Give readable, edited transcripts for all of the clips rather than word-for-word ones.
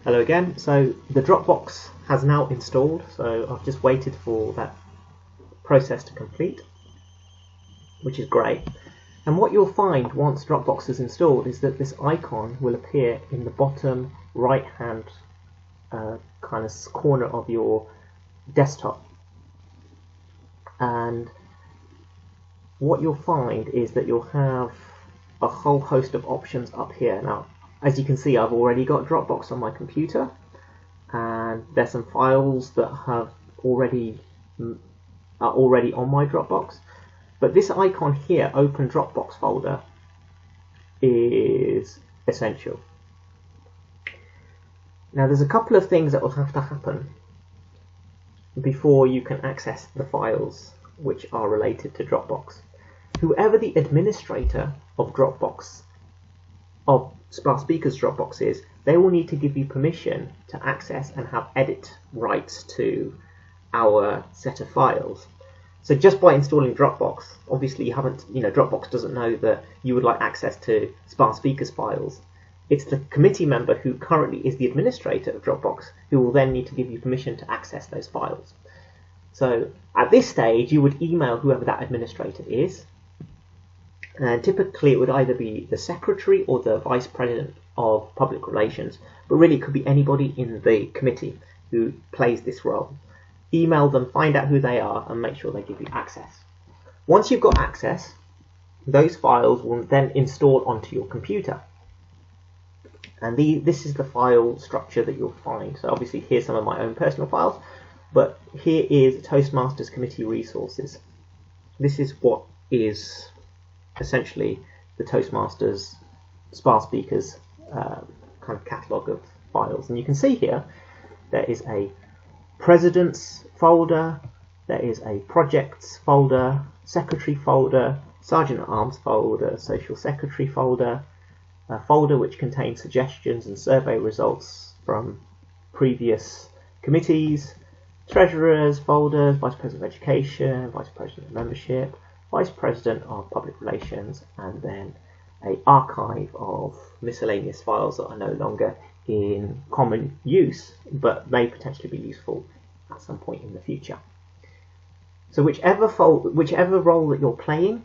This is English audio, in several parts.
Hello again. So the Dropbox has now installed, so I've just waited for that process to complete, which is great. And what you'll find once Dropbox is installed is that this icon will appear in the bottom right hand kind of corner of your desktop. And what you'll find is that you'll have a whole host of options up here. Now, as you can see, I've already got Dropbox on my computer, and there's some files that are already on my Dropbox. But this icon here, Open Dropbox Folder, is essential. Now, there's a couple of things that will have to happen before you can access the files which are related to Dropbox. Whoever the administrator of Dropbox, of Spark Speaker's Dropbox is, they will need to give you permission to access and have edit rights to our set of files. So just by installing Dropbox, obviously Dropbox doesn't know that you would like access to Spark Speaker's files. It's the committee member who currently is the administrator of Dropbox who will then need to give you permission to access those files. So at this stage, you would email whoever that administrator is, and typically it would either be the secretary or the vice president of public relations, but really it could be anybody in the committee who plays this role. Email them, find out who they are, and make sure they give you access. Once you've got access, those files will then install onto your computer. And this is the file structure that you'll find. So obviously here's some of my own personal files, but here is Toastmasters Committee Resources. This is what is essentially the Toastmasters Spark Speakers kind of catalogue of files. And you can see here there is a President's folder, there is a Projects folder, Secretary folder, Sergeant at Arms folder, Social Secretary folder, a folder which contains suggestions and survey results from previous committees, Treasurers folders, Vice President of Education, Vice President of Membership, Vice President of Public Relations, and then an archive of miscellaneous files that are no longer in common use, but may potentially be useful at some point in the future. So whichever role that you're playing,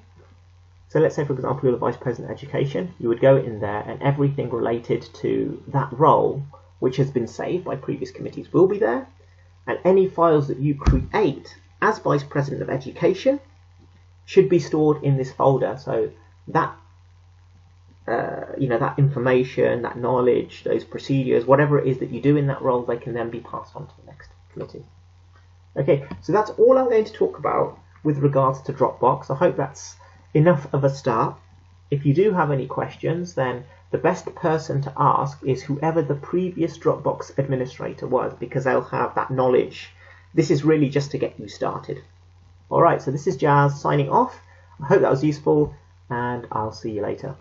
so let's say for example you're the Vice President of Education, you would go in there and everything related to that role which has been saved by previous committees will be there, and any files that you create as Vice President of Education should be stored in this folder. So that that information, that knowledge, those procedures, whatever it is that you do in that role, they can then be passed on to the next committee. Okay, so that's all I'm going to talk about with regards to Dropbox. I hope that's enough of a start. If you do have any questions, then the best person to ask is whoever the previous Dropbox administrator was, because they'll have that knowledge. This is really just to get you started. Alright, so this is Jazz signing off. I hope that was useful, and I'll see you later.